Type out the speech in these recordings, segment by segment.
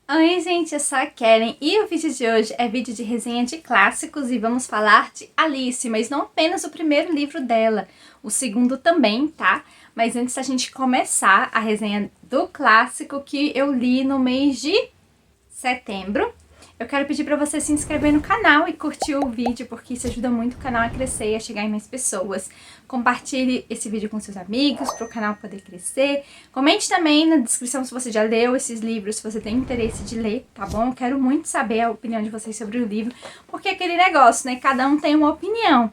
Oi gente, eu sou a Karen e o vídeo de hoje é vídeo de resenha de clássicos e vamos falar de Alice, mas não apenas o primeiro livro dela, o segundo também, tá? Mas antes da gente começar a resenha do clássico que eu li no mês de setembro, eu quero pedir para você se inscrever no canal e curtir o vídeo, porque isso ajuda muito o canal a crescer e a chegar em mais pessoas. Compartilhe esse vídeo com seus amigos, para o canal poder crescer. Comente também na descrição se você já leu esses livros, se você tem interesse de ler, tá bom? Eu quero muito saber a opinião de vocês sobre o livro, porque é aquele negócio, né? Cada um tem uma opinião.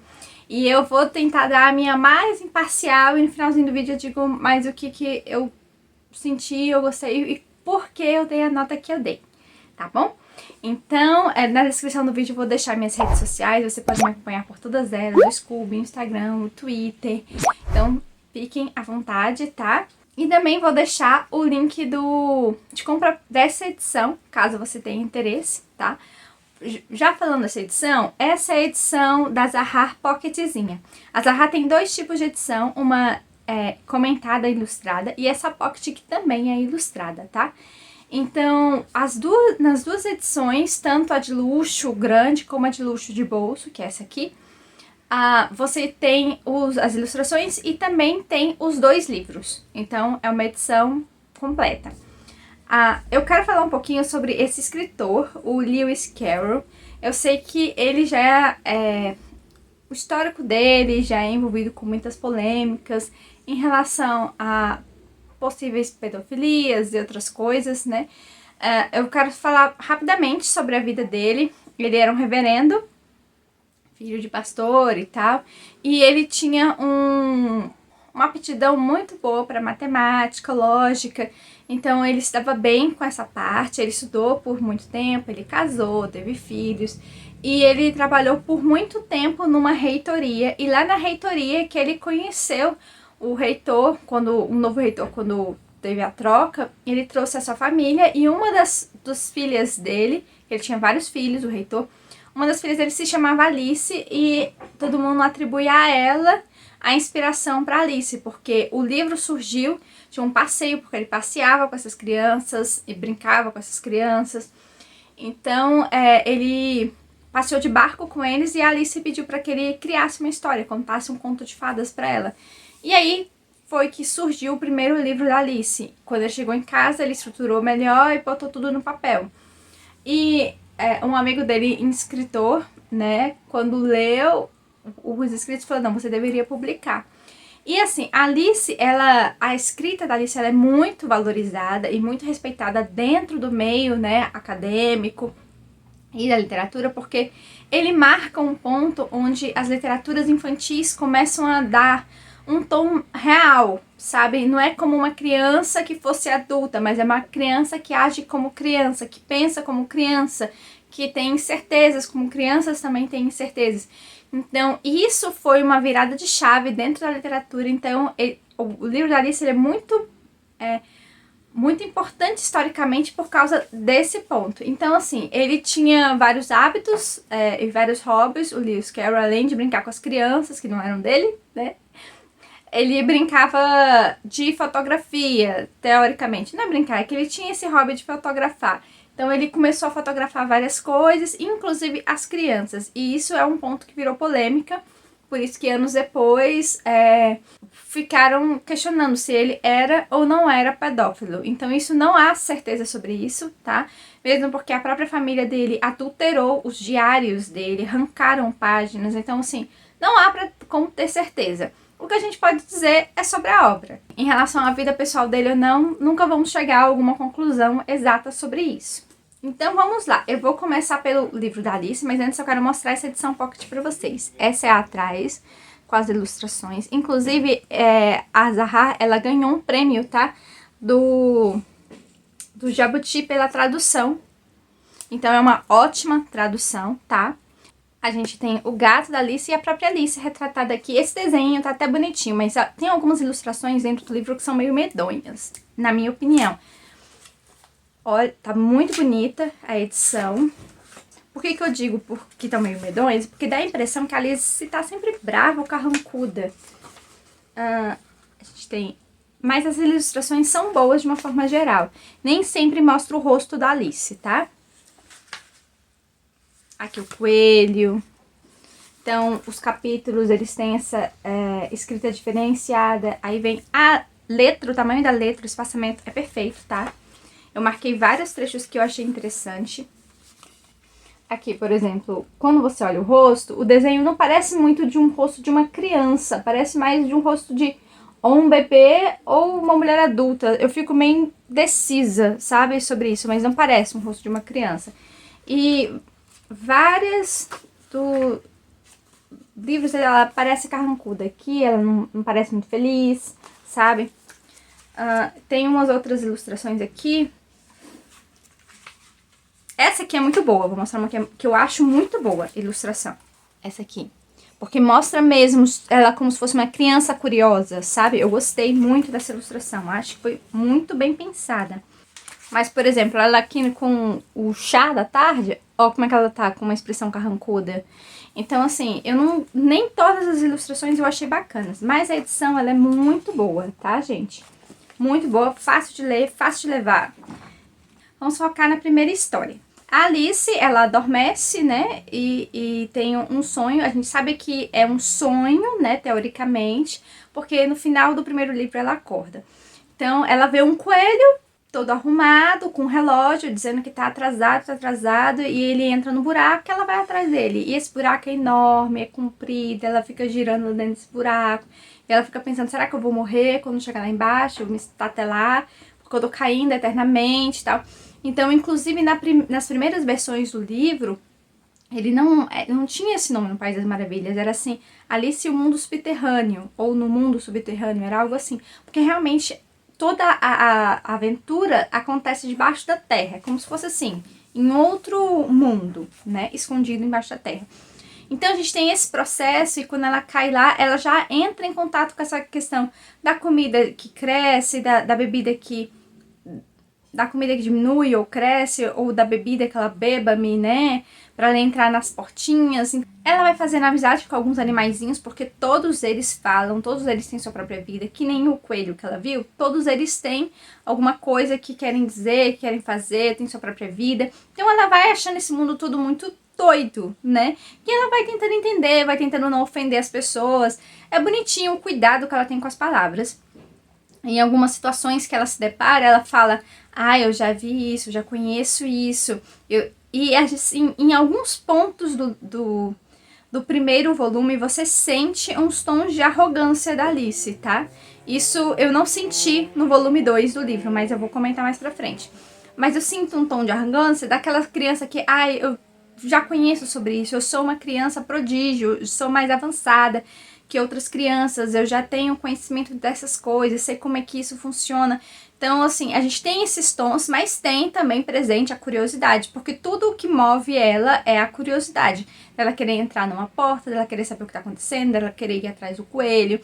E eu vou tentar dar a minha mais imparcial e no finalzinho do vídeo eu digo mais o que eu senti, eu gostei e por que eu dei a nota que eu dei, tá bom? Então, na descrição do vídeo eu vou deixar minhas redes sociais, você pode me acompanhar por todas elas, o Scooby, o Instagram, o Twitter. Então, fiquem à vontade, tá? E também vou deixar o link de compra dessa edição, caso você tenha interesse, tá? Já falando dessa edição, essa é a edição da Zahar Pocketzinha. A Zahar tem dois tipos de edição, uma comentada e ilustrada, e essa Pocket que também é ilustrada, tá? Então, nas duas edições, tanto a de luxo grande como a de luxo de bolso, que é essa aqui, você tem as ilustrações e também tem os dois livros. Então, é uma edição completa. Eu quero falar um pouquinho sobre esse escritor, o Lewis Carroll. Eu sei que ele já o histórico dele já é envolvido com muitas polêmicas em relação a possíveis pedofilias e outras coisas, né? Eu quero falar rapidamente sobre a vida dele. Ele era um reverendo, filho de pastor e tal, e ele tinha uma aptidão muito boa para matemática, lógica, então ele estava bem com essa parte, ele estudou por muito tempo, ele casou, teve filhos, e ele trabalhou por muito tempo numa reitoria, e lá na reitoria que ele conheceu o reitor, um novo reitor, quando teve a troca, ele trouxe a sua família e uma das filhas dele, ele tinha vários filhos, o reitor, uma das filhas dele se chamava Alice e todo mundo atribui a ela a inspiração para Alice, porque o livro surgiu de um passeio, porque ele passeava com essas crianças e brincava com essas crianças. Então, ele passeou de barco com eles e a Alice pediu para que ele criasse uma história, contasse um conto de fadas para ela. E aí foi que surgiu o primeiro livro da Alice. Quando ele chegou em casa, ele estruturou melhor e botou tudo no papel. E um amigo dele, escritor, né, quando leu os escritos, falou, não, você deveria publicar. E assim, a escrita da Alice ela é muito valorizada e muito respeitada dentro do meio, né, acadêmico e da literatura, porque ele marca um ponto onde as literaturas infantis começam a dar um tom real, sabe? Não é como uma criança que fosse adulta, mas é uma criança que age como criança, que pensa como criança, que tem incertezas, como crianças também têm incertezas. Então, isso foi uma virada de chave dentro da literatura. Então, o livro da Alice ele é muito importante historicamente por causa desse ponto. Então, assim, ele tinha vários hábitos e vários hobbies, o Lewis Carroll, além de brincar com as crianças, que não eram dele, né? Ele brincava de fotografia, teoricamente. Não é brincar, é que ele tinha esse hobby de fotografar. Então ele começou a fotografar várias coisas, inclusive as crianças. E isso é um ponto que virou polêmica, por isso que anos depois ficaram questionando se ele era ou não era pedófilo. Então isso não há certeza sobre isso, tá? Mesmo porque a própria família dele adulterou os diários dele, arrancaram páginas. Então assim, não há como ter certeza. O que a gente pode dizer é sobre a obra. Em relação à vida pessoal dele ou não, nunca vamos chegar a alguma conclusão exata sobre isso. Então vamos lá, eu vou começar pelo livro da Alice, mas antes eu quero mostrar essa edição pocket pra vocês. Essa é a atrás, com as ilustrações. Inclusive, a Zahar, ela ganhou um prêmio, tá? Do Jabuti pela tradução. Então é uma ótima tradução, tá? A gente tem o gato da Alice e a própria Alice retratada aqui. Esse desenho tá até bonitinho, mas tem algumas ilustrações dentro do livro que são meio medonhas, na minha opinião. Olha, tá muito bonita a edição. Por que eu digo que estão meio medonhas? Porque dá a impressão que a Alice tá sempre brava ou carrancuda. A gente tem mas as ilustrações são boas de uma forma geral. Nem sempre mostra o rosto da Alice, tá? Aqui o coelho. Então, os capítulos, eles têm essa escrita diferenciada. Aí vem a letra, o tamanho da letra, o espaçamento é perfeito, tá? Eu marquei vários trechos que eu achei interessante. Aqui, por exemplo, quando você olha o rosto, o desenho não parece muito de um rosto de uma criança. Parece mais de um rosto de ou um bebê ou uma mulher adulta. Eu fico meio indecisa, sabe, sobre isso, mas não parece um rosto de uma criança. E várias livros, ela parece carrancuda. Aqui ela não parece muito feliz, sabe? Tem umas outras ilustrações aqui. Essa aqui é muito boa, vou mostrar uma que eu acho muito boa, ilustração. Essa aqui. Porque mostra mesmo ela como se fosse uma criança curiosa, sabe? Eu gostei muito dessa ilustração, acho que foi muito bem pensada. Mas, por exemplo, ela aqui com o chá da tarde, ó como é que ela tá, com uma expressão carrancuda. Então, assim, nem todas as ilustrações eu achei bacanas, mas a edição, ela é muito boa, tá, gente? Muito boa, fácil de ler, fácil de levar. Vamos focar na primeira história. A Alice, ela adormece, né, e tem um sonho. A gente sabe que é um sonho, né, teoricamente, porque no final do primeiro livro ela acorda. Então, ela vê um coelho todo arrumado, com um relógio, dizendo que tá atrasado, e ele entra no buraco e ela vai atrás dele. E esse buraco é enorme, é comprido, ela fica girando dentro desse buraco. E ela fica pensando, será que eu vou morrer quando chegar lá embaixo, me estatelar, porque eu tô caindo eternamente e tal. Então, inclusive, nas primeiras versões do livro, ele não tinha esse nome no País das Maravilhas, era assim, Alice e o Mundo Subterrâneo, ou No Mundo Subterrâneo, era algo assim. Porque realmente toda a aventura acontece debaixo da terra, como se fosse assim, em outro mundo, né, escondido embaixo da terra. Então a gente tem esse processo e quando ela cai lá, ela já entra em contato com essa questão da comida que cresce, da bebida que diminui ou cresce, ou da bebida que ela beba, né, pra ela entrar nas portinhas. Ela vai fazendo amizade com alguns animaizinhos, porque todos eles falam, todos eles têm sua própria vida, que nem o coelho que ela viu, todos eles têm alguma coisa que querem dizer, que querem fazer, têm sua própria vida. Então ela vai achando esse mundo tudo muito doido, né, e ela vai tentando entender, vai tentando não ofender as pessoas. É bonitinho o cuidado que ela tem com as palavras. Em algumas situações que ela se depara, ela fala, eu já vi isso, já conheço isso. E assim, em alguns pontos do primeiro volume, você sente uns tons de arrogância da Alice, tá? Isso eu não senti no volume 2 do livro, mas eu vou comentar mais pra frente. Mas eu sinto um tom de arrogância daquela criança que, eu já conheço sobre isso, eu sou uma criança prodígio, sou mais avançada que outras crianças, eu já tenho conhecimento dessas coisas, sei como é que isso funciona. Então, assim, a gente tem esses tons, mas tem também presente a curiosidade, porque tudo o que move ela é a curiosidade. Ela querer entrar numa porta, dela querer saber o que está acontecendo, dela querer ir atrás do coelho.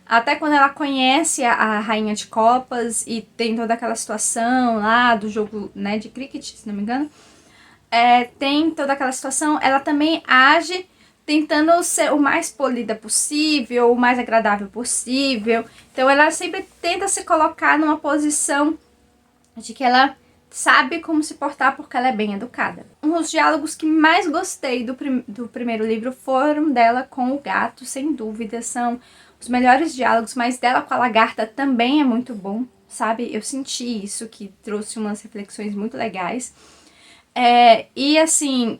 Até quando ela conhece a Rainha de Copas e tem toda aquela situação lá do jogo, né, de cricket, se não me engano, tem toda aquela situação, ela também age tentando ser o mais polida possível, o mais agradável possível. Então ela sempre tenta se colocar numa posição de que ela sabe como se portar porque ela é bem educada. Um dos diálogos que mais gostei do primeiro livro foram dela com o gato, sem dúvida, são os melhores diálogos, mas dela com a lagarta também é muito bom, sabe? Eu senti isso, que trouxe umas reflexões muito legais. E assim,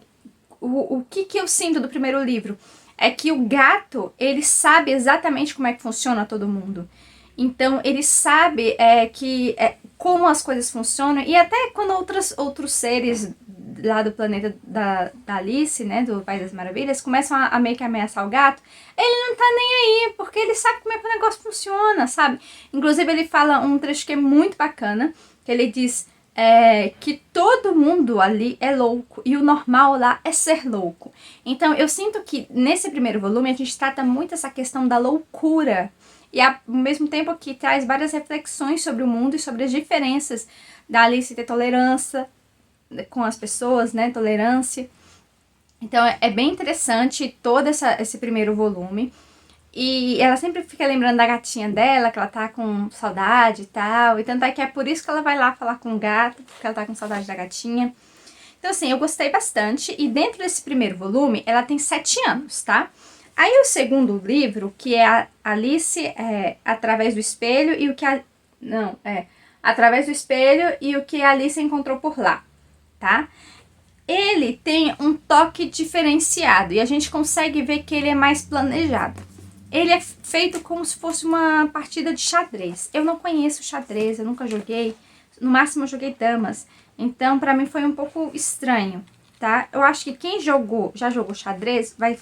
o que eu sinto do primeiro livro é que o gato, ele sabe exatamente como é que funciona todo mundo. Então, ele sabe como as coisas funcionam, e até quando outros seres lá do planeta da Alice, né, do País das Maravilhas, começam a meio que ameaçar o gato, ele não tá nem aí, porque ele sabe como é que o negócio funciona, sabe? Inclusive, ele fala um trecho que é muito bacana, que ele diz que todo mundo ali é louco e o normal lá é ser louco. Então eu sinto que nesse primeiro volume a gente trata muito essa questão da loucura e ao mesmo tempo que traz várias reflexões sobre o mundo e sobre as diferenças da Alice ter tolerância com as pessoas, né, tolerância. Então é bem interessante todo esse primeiro volume. E ela sempre fica lembrando da gatinha dela, que ela tá com saudade e tal. E tanto é que é por isso que ela vai lá falar com o gato, porque ela tá com saudade da gatinha. Então, assim, eu gostei bastante. E dentro desse primeiro volume, ela tem 7 anos, tá? Aí o segundo livro, que é a Alice através do espelho e o que a... Não, através do espelho e o que a Alice encontrou por lá, tá? Ele tem um toque diferenciado e a gente consegue ver que ele é mais planejado. Ele é feito como se fosse uma partida de xadrez. Eu não conheço xadrez, eu nunca joguei. No máximo eu joguei damas. Então, pra mim foi um pouco estranho, tá? Eu acho que quem já jogou xadrez, vai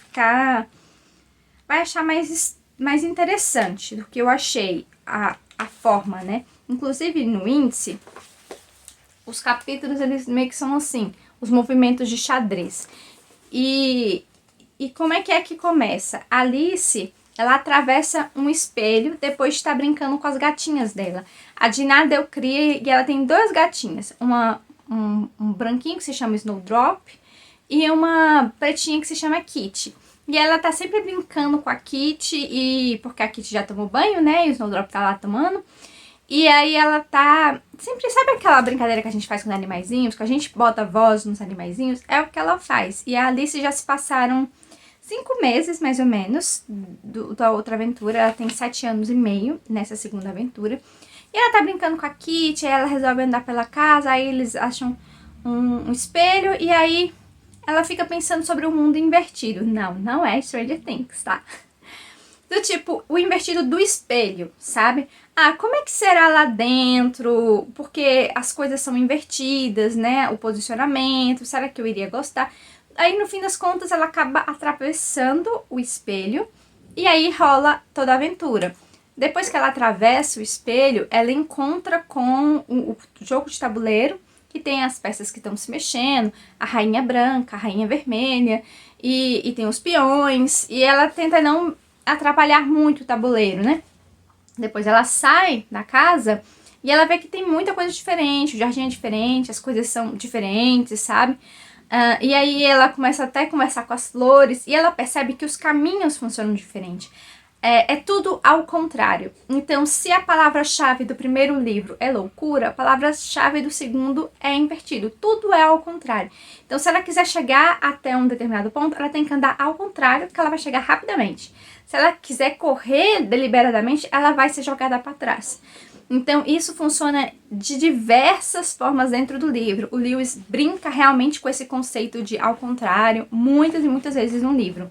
achar mais interessante do que eu achei a forma, né? Inclusive, no índice, os capítulos, eles meio que são assim, os movimentos de xadrez. E como é que começa? A Alice, ela atravessa um espelho depois de estar brincando com as gatinhas dela. A Dinah deu cria e ela tem 2 gatinhas. Um branquinho que se chama Snowdrop e uma pretinha que se chama Kitty. E ela tá sempre brincando com a Kitty, porque a Kitty já tomou banho, né? E o Snowdrop tá lá tomando. E aí ela tá... Sempre, sabe aquela brincadeira que a gente faz com os animaizinhos? Que a gente bota voz nos animaizinhos? É o que ela faz. E a Alice já se passaram 5 meses, mais ou menos, da outra aventura. Ela tem 7 anos e meio nessa segunda aventura. E ela tá brincando com a Kitty, aí ela resolve andar pela casa, aí eles acham um espelho, e aí ela fica pensando sobre o mundo invertido. Não é Stranger Things, tá? Do tipo, o invertido do espelho, sabe? Como é que será lá dentro? Porque as coisas são invertidas, né? O posicionamento, será que eu iria gostar? Aí, no fim das contas, ela acaba atravessando o espelho e aí rola toda a aventura. Depois que ela atravessa o espelho, ela encontra com o jogo de tabuleiro, que tem as peças que estão se mexendo, a rainha branca, a rainha vermelha, e tem os peões, e ela tenta não atrapalhar muito o tabuleiro, né? Depois ela sai da casa e ela vê que tem muita coisa diferente, o jardim é diferente, as coisas são diferentes, sabe? E aí ela começa até a conversar com as flores e ela percebe que os caminhos funcionam diferente. É tudo ao contrário. Então, se a palavra-chave do primeiro livro é loucura, a palavra-chave do segundo é invertido. Tudo é ao contrário. Então, se ela quiser chegar até um determinado ponto, ela tem que andar ao contrário, porque ela vai chegar rapidamente. Se ela quiser correr deliberadamente, ela vai ser jogada para trás. Então, isso funciona de diversas formas dentro do livro. O Lewis brinca realmente com esse conceito de ao contrário, muitas e muitas vezes no livro.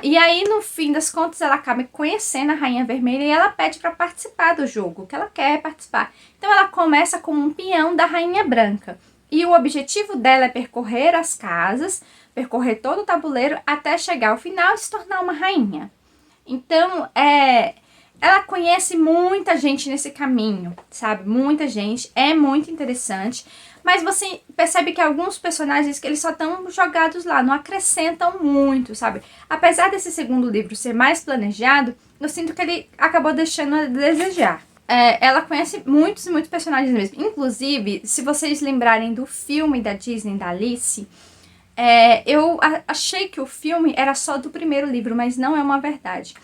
E aí, no fim das contas, ela acaba conhecendo a Rainha Vermelha e ela pede para participar do jogo, que ela quer participar. Então, ela começa como um peão da Rainha Branca. E o objetivo dela é percorrer as casas, percorrer todo o tabuleiro até chegar ao final e se tornar uma rainha. Então, ela conhece muita gente nesse caminho, sabe? Muita gente, é muito interessante. Mas você percebe que alguns personagens que eles só estão jogados lá, não acrescentam muito, sabe? Apesar desse segundo livro ser mais planejado, eu sinto que ele acabou deixando a desejar. Ela conhece muitos e muitos personagens mesmo. Inclusive, se vocês lembrarem do filme da Disney, da Alice, eu achei que o filme era só do primeiro livro, mas não é uma verdade.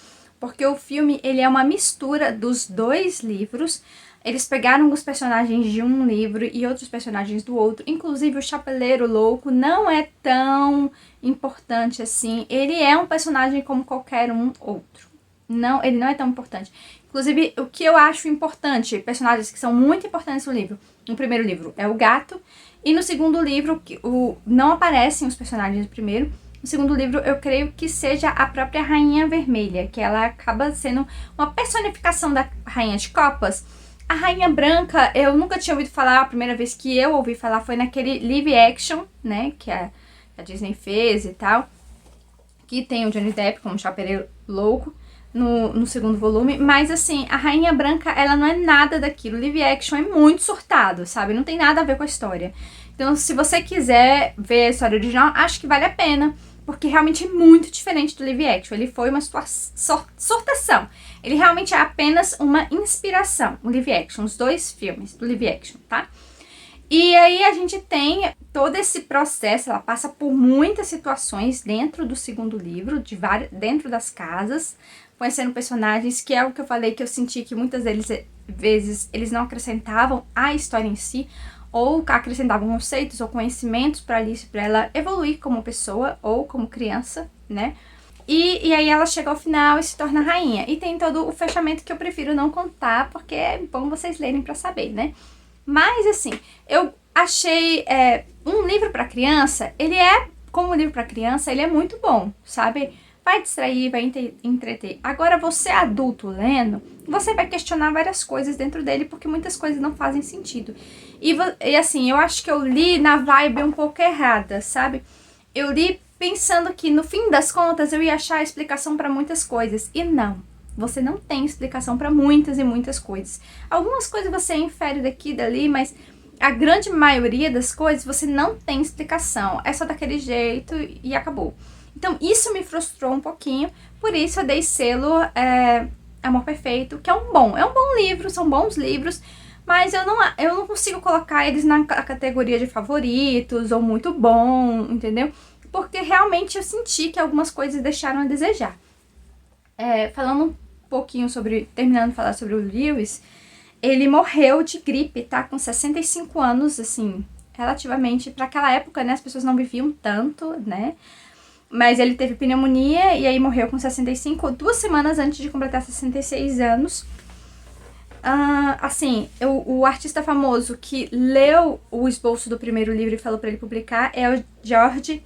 Porque o filme, ele é uma mistura dos 2 livros. Eles pegaram os personagens de um livro e outros personagens do outro. Inclusive, o Chapeleiro Louco não é tão importante assim. Ele é um personagem como qualquer um outro. Não, ele não é tão importante. Inclusive, o que eu acho importante, personagens que são muito importantes no livro. No primeiro livro é o gato. E no segundo livro, não aparecem os personagens do primeiro. No segundo livro, eu creio que seja a própria Rainha Vermelha, que ela acaba sendo uma personificação da Rainha de Copas. A Rainha Branca, eu nunca tinha ouvido falar, a primeira vez que eu ouvi falar foi naquele live action, né, que a Disney fez e tal, que tem o Johnny Depp como Chapeleiro Louco no segundo volume, mas assim, a Rainha Branca, ela não é nada daquilo, o live action é muito surtado, sabe, não tem nada a ver com a história. Então, se você quiser ver a história original, acho que vale a pena, porque realmente é muito diferente do live action. Ele foi uma sortação. Ele realmente é apenas uma inspiração, o live action, os 2 filmes do live action, tá? E aí a gente tem todo esse processo, ela passa por muitas situações dentro do segundo livro, dentro das casas, conhecendo personagens, que é o que eu falei, que eu senti que muitas vezes eles não acrescentavam a história em si, ou acrescentavam conceitos ou conhecimentos para Alice, para ela evoluir como pessoa ou como criança, né? E aí ela chega ao final e se torna rainha. E tem todo o fechamento que eu prefiro não contar, porque é bom vocês lerem para saber, né? Mas, assim, eu achei um livro para criança, como livro para criança, ele é muito bom, sabe? Vai distrair, vai entreter. Agora, você adulto lendo, você vai questionar várias coisas dentro dele, porque muitas coisas não fazem sentido. E assim, eu acho que eu li na vibe um pouco errada, sabe? Eu li pensando que, no fim das contas, eu ia achar a explicação para muitas coisas. E não. Você não tem explicação para muitas e muitas coisas. Algumas coisas você infere daqui e dali, mas a grande maioria das coisas você não tem explicação. É só daquele jeito e acabou. Então isso me frustrou um pouquinho, por isso eu dei selo Amor Perfeito, que é um bom livro, são bons livros, mas eu não consigo colocar eles na categoria de favoritos ou muito bom, entendeu? Porque realmente eu senti que algumas coisas deixaram a desejar. Falando um pouquinho terminando de falar sobre o Lewis, ele morreu de gripe, tá? Com 65 anos, assim, relativamente, para aquela época, né? As pessoas não viviam tanto, né? Mas ele teve pneumonia e aí morreu com 65, 2 semanas antes de completar 66 anos. Assim, o artista famoso que leu o esboço do primeiro livro e falou para ele publicar é o George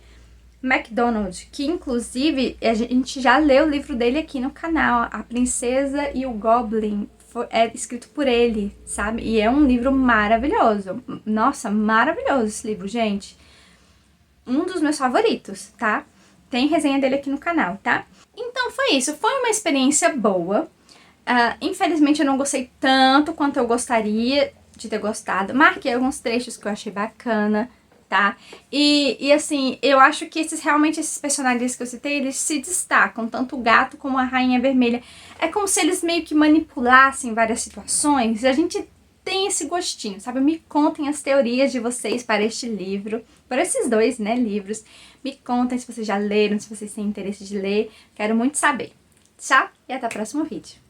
MacDonald, que inclusive a gente já leu o livro dele aqui no canal, A Princesa e o Goblin, é escrito por ele, sabe? E é um livro maravilhoso. Nossa, maravilhoso esse livro, gente. Um dos meus favoritos, tá? Tem resenha dele aqui no canal, tá? Então foi isso, foi uma experiência boa. Infelizmente eu não gostei tanto quanto eu gostaria de ter gostado. Marquei alguns trechos que eu achei bacana, tá? E assim, eu acho que realmente esses personagens que eu citei, eles se destacam, tanto o gato como a Rainha Vermelha. É como se eles meio que manipulassem várias situações, e a gente tem esse gostinho, sabe? Me contem as teorias de vocês para este livro, para esses 2, né, livros. Me contem se vocês já leram, se vocês têm interesse de ler. Quero muito saber. Tchau e até o próximo vídeo.